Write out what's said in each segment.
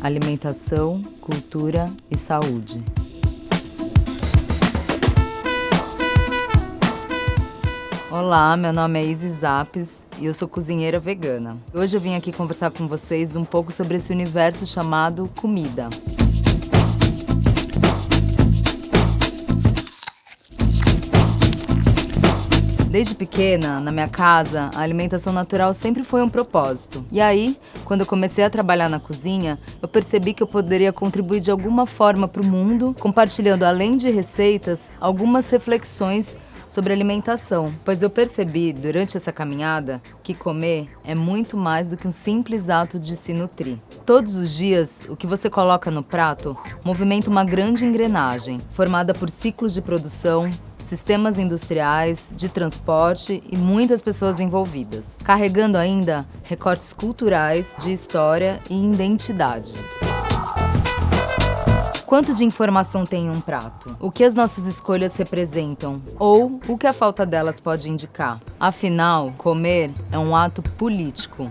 Alimentação, cultura e saúde. Olá, meu nome é Isis Zapes e eu sou cozinheira vegana. Hoje eu vim aqui conversar com vocês um pouco sobre esse universo chamado comida. Desde pequena, na minha casa, a alimentação natural sempre foi um propósito. E aí, quando eu comecei a trabalhar na cozinha, eu percebi que eu poderia contribuir de alguma forma para o mundo, compartilhando, além de receitas, algumas reflexões sobre alimentação. Pois eu percebi, durante essa caminhada, que comer é muito mais do que um simples ato de se nutrir. Todos os dias, o que você coloca no prato movimenta uma grande engrenagem, formada por ciclos de produção, sistemas industriais, de transporte e muitas pessoas envolvidas, carregando ainda recortes culturais, de história e identidade. Quanto de informação tem em um prato? O que as nossas escolhas representam? Ou o que a falta delas pode indicar? Afinal, comer é um ato político.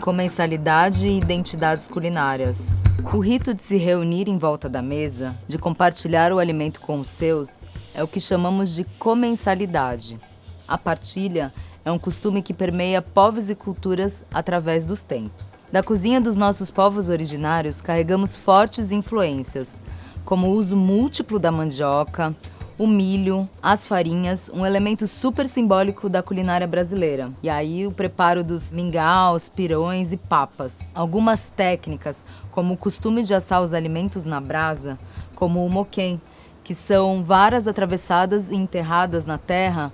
Comensalidade e identidades culinárias. O rito de se reunir em volta da mesa, de compartilhar o alimento com os seus, é o que chamamos de comensalidade. A partilha é um costume que permeia povos e culturas através dos tempos. Da cozinha dos nossos povos originários, carregamos fortes influências, como o uso múltiplo da mandioca, o milho, as farinhas, um elemento super simbólico da culinária brasileira. E aí o preparo dos mingaus, pirões e papas. Algumas técnicas, como o costume de assar os alimentos na brasa, como o moquém, que são varas atravessadas e enterradas na terra,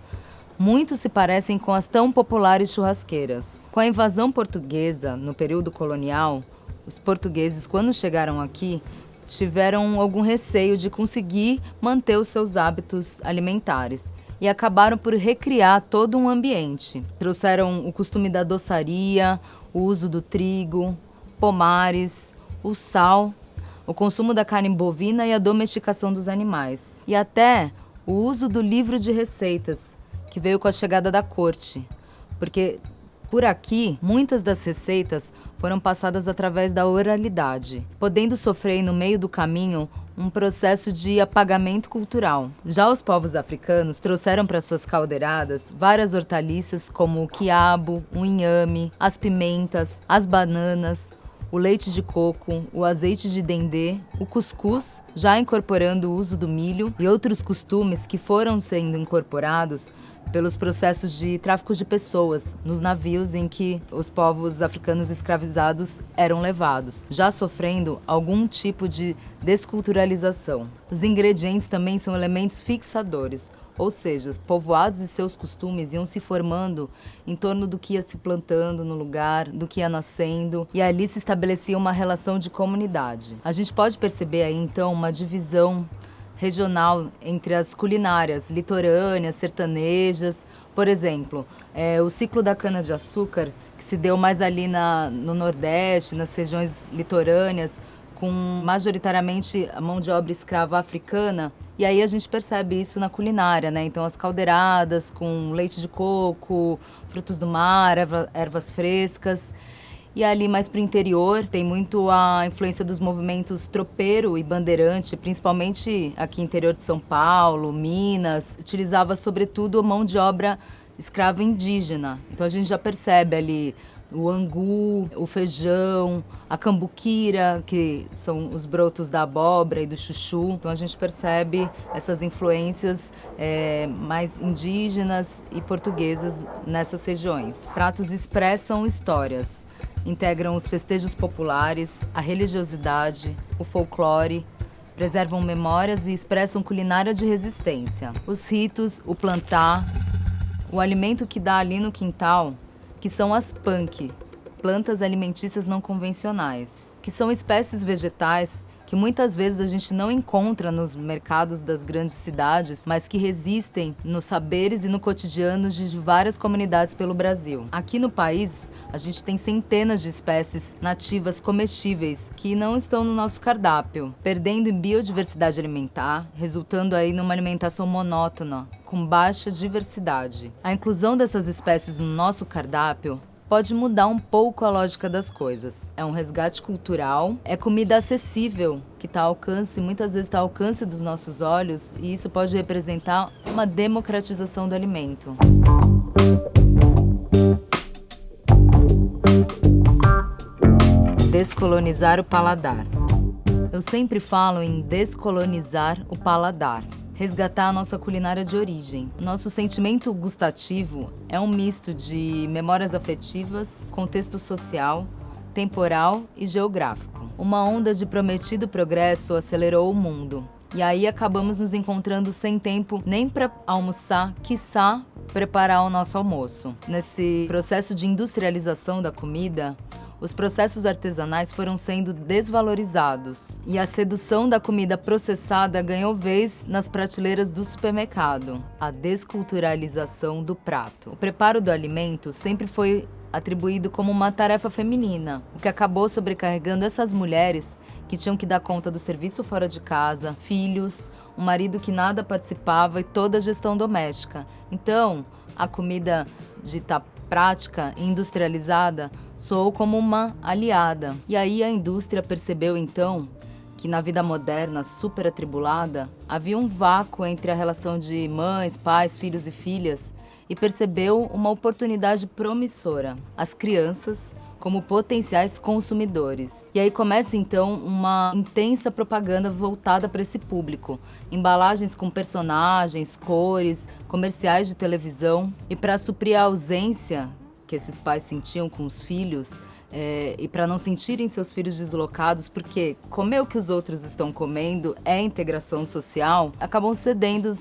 muito se parecem com as tão populares churrasqueiras. Com a invasão portuguesa, no período colonial, os portugueses, quando chegaram aqui, tiveram algum receio de conseguir manter os seus hábitos alimentares e acabaram por recriar todo um ambiente. Trouxeram o costume da doçaria, o uso do trigo, pomares, o sal, o consumo da carne bovina e a domesticação dos animais. E até o uso do livro de receitas, que veio com a chegada da corte, porque por aqui muitas das receitas foram passadas através da oralidade, podendo sofrer no meio do caminho um processo de apagamento cultural. Já os povos africanos trouxeram para suas caldeiradas várias hortaliças como o quiabo, o inhame, as pimentas, as bananas, o leite de coco, o azeite de dendê, o cuscuz, já incorporando o uso do milho e outros costumes que foram sendo incorporados pelos processos de tráfico de pessoas nos navios em que os povos africanos escravizados eram levados, já sofrendo algum tipo de desculturalização. Os ingredientes também são elementos fixadores, ou seja, os povoados e seus costumes iam se formando em torno do que ia se plantando no lugar, do que ia nascendo, e ali se estabelecia uma relação de comunidade. A gente pode perceber aí, então, uma divisão regional entre as culinárias litorâneas, sertanejas. Por exemplo, o ciclo da cana-de-açúcar, que se deu mais ali no Nordeste, nas regiões litorâneas, com majoritariamente a mão de obra escrava africana, e aí a gente percebe isso na culinária, né? Então as caldeiradas com leite de coco, frutos do mar, ervas frescas. E ali mais para o interior tem muito a influência dos movimentos tropeiro e bandeirante, principalmente aqui no interior de São Paulo, Minas, utilizava sobretudo a mão de obra escrava indígena. Então a gente já percebe ali o angu, o feijão, a cambuquira, que são os brotos da abóbora e do chuchu. Então a gente percebe essas influências mais indígenas e portuguesas nessas regiões. Pratos expressam histórias, integram os festejos populares, a religiosidade, o folclore, preservam memórias e expressam culinária de resistência. Os ritos, o plantar, o alimento que dá ali no quintal, que são as punk, plantas alimentícias não convencionais, que são espécies vegetais que muitas vezes a gente não encontra nos mercados das grandes cidades, mas que resistem nos saberes e no cotidiano de várias comunidades pelo Brasil. Aqui no país, a gente tem centenas de espécies nativas comestíveis que não estão no nosso cardápio, perdendo em biodiversidade alimentar, resultando aí numa alimentação monótona, com baixa diversidade. A inclusão dessas espécies no nosso cardápio pode mudar um pouco a lógica das coisas. É um resgate cultural, é comida acessível, que está ao alcance, muitas vezes está ao alcance dos nossos olhos, e isso pode representar uma democratização do alimento. Descolonizar o paladar. Eu sempre falo em descolonizar o paladar. Resgatar a nossa culinária de origem. Nosso sentimento gustativo é um misto de memórias afetivas, contexto social, temporal e geográfico. Uma onda de prometido progresso acelerou o mundo. E aí acabamos nos encontrando sem tempo nem para almoçar, quiçá preparar o nosso almoço. Nesse processo de industrialização da comida, os processos artesanais foram sendo desvalorizados e a sedução da comida processada ganhou vez nas prateleiras do supermercado. A desculturalização do prato. O preparo do alimento sempre foi atribuído como uma tarefa feminina, o que acabou sobrecarregando essas mulheres que tinham que dar conta do serviço fora de casa, filhos, um marido que nada participava e toda a gestão doméstica. Então, a comida dita prática e industrializada soou como uma aliada. E aí a indústria percebeu então que na vida moderna, super atribulada, havia um vácuo entre a relação de mães, pais, filhos e filhas e percebeu uma oportunidade promissora: as crianças como potenciais consumidores. E aí começa então uma intensa propaganda voltada para esse público. Embalagens com personagens, cores, comerciais de televisão. E para suprir a ausência que esses pais sentiam com os filhos, e para não sentirem seus filhos deslocados, porque comer o que os outros estão comendo é integração social, acabam cedendo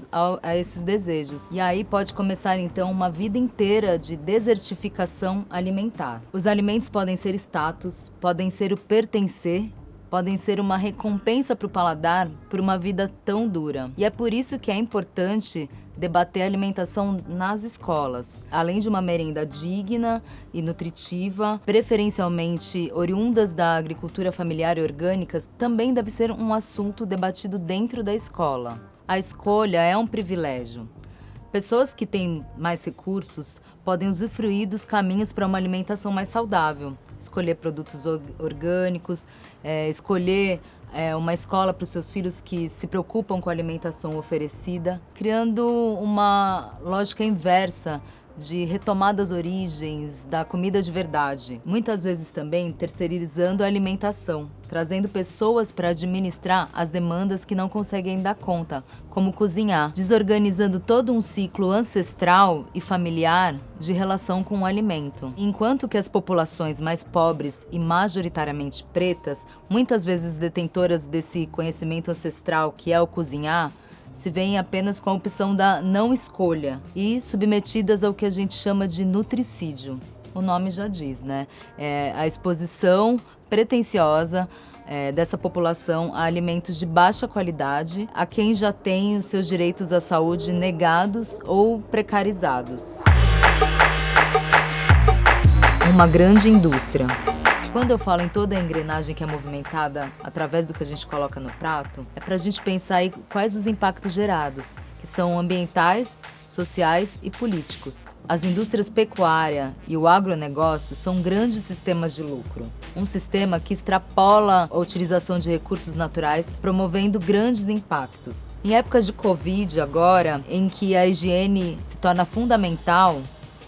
a esses desejos. E aí pode começar então uma vida inteira de desertificação alimentar. Os alimentos podem ser status, podem ser o pertencer, podem ser uma recompensa para o paladar por uma vida tão dura. E é por isso que é importante debater a alimentação nas escolas. Além de uma merenda digna e nutritiva, preferencialmente oriundas da agricultura familiar e orgânicas, também deve ser um assunto debatido dentro da escola. A escolha é um privilégio. Pessoas que têm mais recursos podem usufruir dos caminhos para uma alimentação mais saudável. Escolher produtos orgânicos, escolher uma escola para os seus filhos que se preocupam com a alimentação oferecida, criando uma lógica inversa de retomar das origens da comida de verdade. Muitas vezes também terceirizando a alimentação, trazendo pessoas para administrar as demandas que não conseguem dar conta, como cozinhar, desorganizando todo um ciclo ancestral e familiar de relação com o alimento. Enquanto que as populações mais pobres e majoritariamente pretas, muitas vezes detentoras desse conhecimento ancestral que é o cozinhar, se veem apenas com a opção da não escolha e submetidas ao que a gente chama de nutricídio. O nome já diz, né? É a exposição pretensiosa dessa população a alimentos de baixa qualidade, a quem já tem os seus direitos à saúde negados ou precarizados. Uma grande indústria. Quando eu falo em toda a engrenagem que é movimentada através do que a gente coloca no prato, é para a gente pensar aí quais os impactos gerados, que são ambientais, sociais e políticos. As indústrias pecuária e o agronegócio são grandes sistemas de lucro. Um sistema que extrapola a utilização de recursos naturais, promovendo grandes impactos. Em épocas de Covid agora, em que a higiene se torna fundamental,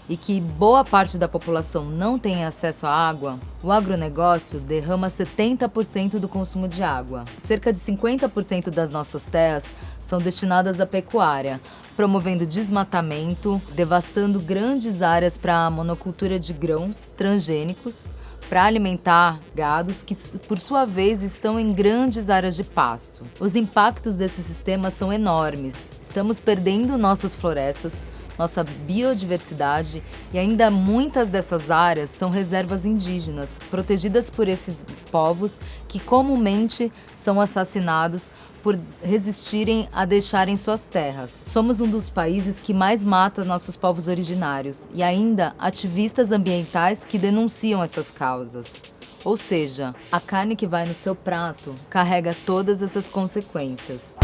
e que boa parte da população não tem acesso à água, o agronegócio derrama 70% do consumo de água. Cerca de 50% das nossas terras são destinadas à pecuária, promovendo desmatamento, devastando grandes áreas para a monocultura de grãos transgênicos, para alimentar gados que, por sua vez, estão em grandes áreas de pasto. Os impactos desse sistema são enormes. Estamos perdendo nossas florestas, nossa biodiversidade e ainda muitas dessas áreas são reservas indígenas, protegidas por esses povos que comumente são assassinados por resistirem a deixarem suas terras. Somos um dos países que mais mata nossos povos originários e ainda ativistas ambientais que denunciam essas causas. Ou seja, a carne que vai no seu prato carrega todas essas consequências.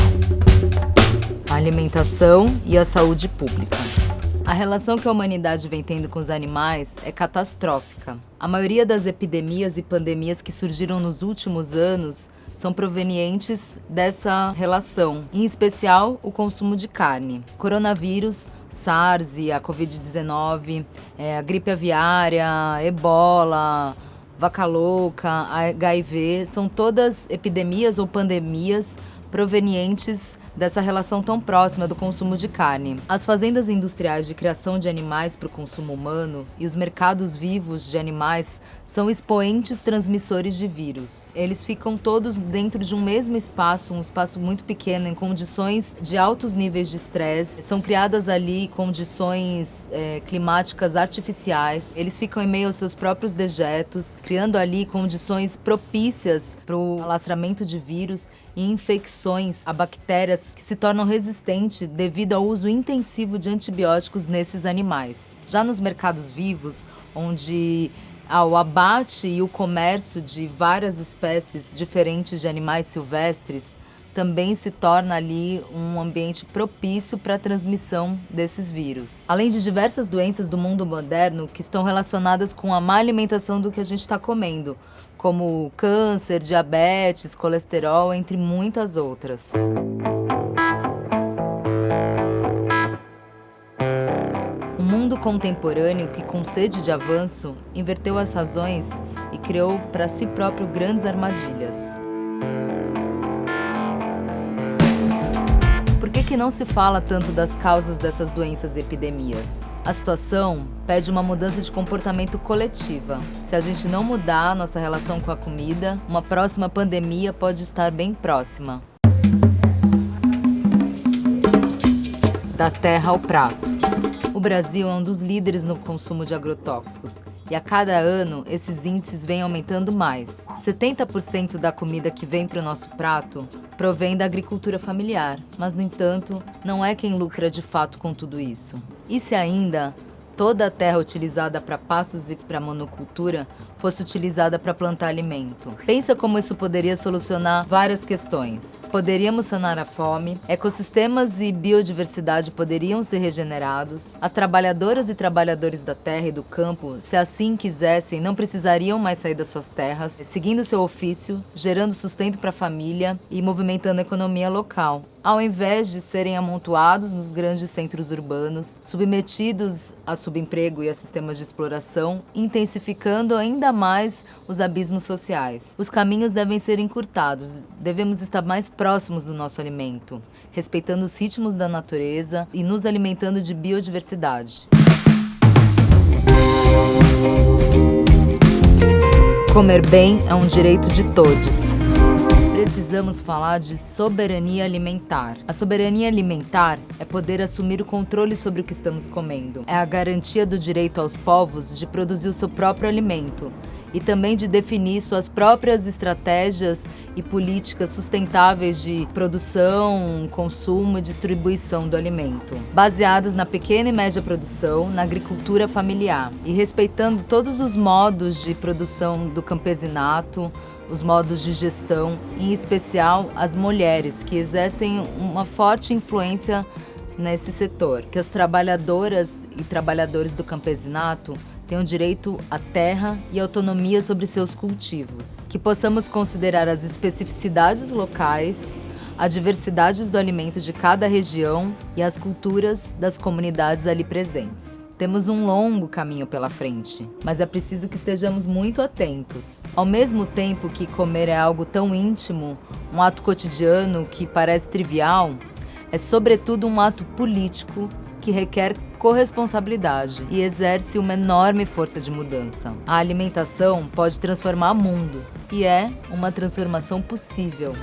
A alimentação e a saúde pública. A relação que a humanidade vem tendo com os animais é catastrófica. A maioria das epidemias e pandemias que surgiram nos últimos anos são provenientes dessa relação, em especial o consumo de carne. Coronavírus, SARS e a Covid-19, a gripe aviária, ebola, vaca louca, HIV, são todas epidemias ou pandemias provenientes dessa relação tão próxima do consumo de carne. As fazendas industriais de criação de animais para o consumo humano e os mercados vivos de animais são expoentes transmissores de vírus. Eles ficam todos dentro de um mesmo espaço, um espaço muito pequeno, em condições de altos níveis de estresse. São criadas ali condições climáticas artificiais. Eles ficam em meio aos seus próprios dejetos, criando ali condições propícias para o alastramento de vírus e infecções a bactérias que se tornam resistentes devido ao uso intensivo de antibióticos nesses animais. Já nos mercados vivos, onde há o abate e o comércio de várias espécies diferentes de animais silvestres, também se torna ali um ambiente propício para a transmissão desses vírus. Além de diversas doenças do mundo moderno que estão relacionadas com a má alimentação do que a gente está comendo, como câncer, diabetes, colesterol, entre muitas outras. Um mundo contemporâneo que, com sede de avanço, inverteu as razões e criou para si próprio grandes armadilhas. Por que não se fala tanto das causas dessas doenças e epidemias? A situação pede uma mudança de comportamento coletiva. Se a gente não mudar nossa relação com a comida, uma próxima pandemia pode estar bem próxima. Da terra ao prato. O Brasil é um dos líderes no consumo de agrotóxicos e a cada ano esses índices vêm aumentando mais. 70% da comida que vem para o nosso prato provém da agricultura familiar, mas, no entanto, não é quem lucra de fato com tudo isso. E se ainda toda a terra utilizada para pastos e para monocultura fosse utilizada para plantar alimento? Pensa como isso poderia solucionar várias questões. Poderíamos sanar a fome, ecossistemas e biodiversidade poderiam ser regenerados, as trabalhadoras e trabalhadores da terra e do campo, se assim quisessem, não precisariam mais sair das suas terras, seguindo seu ofício, gerando sustento para a família e movimentando a economia local, ao invés de serem amontoados nos grandes centros urbanos, submetidos a subemprego e a sistemas de exploração, intensificando ainda mais os abismos sociais. Os caminhos devem ser encurtados, devemos estar mais próximos do nosso alimento, respeitando os ritmos da natureza e nos alimentando de biodiversidade. Comer bem é um direito de todos. Precisamos falar de soberania alimentar. A soberania alimentar é poder assumir o controle sobre o que estamos comendo. É a garantia do direito aos povos de produzir o seu próprio alimento e também de definir suas próprias estratégias e políticas sustentáveis de produção, consumo e distribuição do alimento, baseadas na pequena e média produção, na agricultura familiar e respeitando todos os modos de produção do campesinato, os modos de gestão, em especial as mulheres, que exercem uma forte influência nesse setor. Que as trabalhadoras e trabalhadores do campesinato tenham direito à terra e autonomia sobre seus cultivos. Que possamos considerar as especificidades locais, a diversidade do alimento de cada região e as culturas das comunidades ali presentes. Temos um longo caminho pela frente, mas é preciso que estejamos muito atentos. Ao mesmo tempo que comer é algo tão íntimo, um ato cotidiano que parece trivial, é sobretudo um ato político que requer corresponsabilidade e exerce uma enorme força de mudança. A alimentação pode transformar mundos e é uma transformação possível.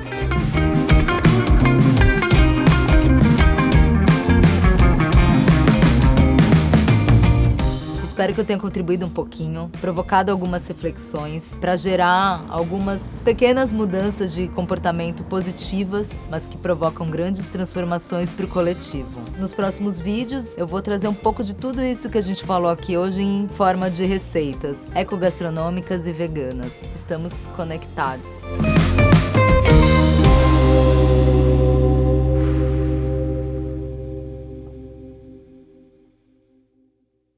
Espero que eu tenha contribuído um pouquinho, provocado algumas reflexões para gerar algumas pequenas mudanças de comportamento positivas, mas que provocam grandes transformações para o coletivo. Nos próximos vídeos eu vou trazer um pouco de tudo isso que a gente falou aqui hoje em forma de receitas ecogastronômicas e veganas. Estamos conectados.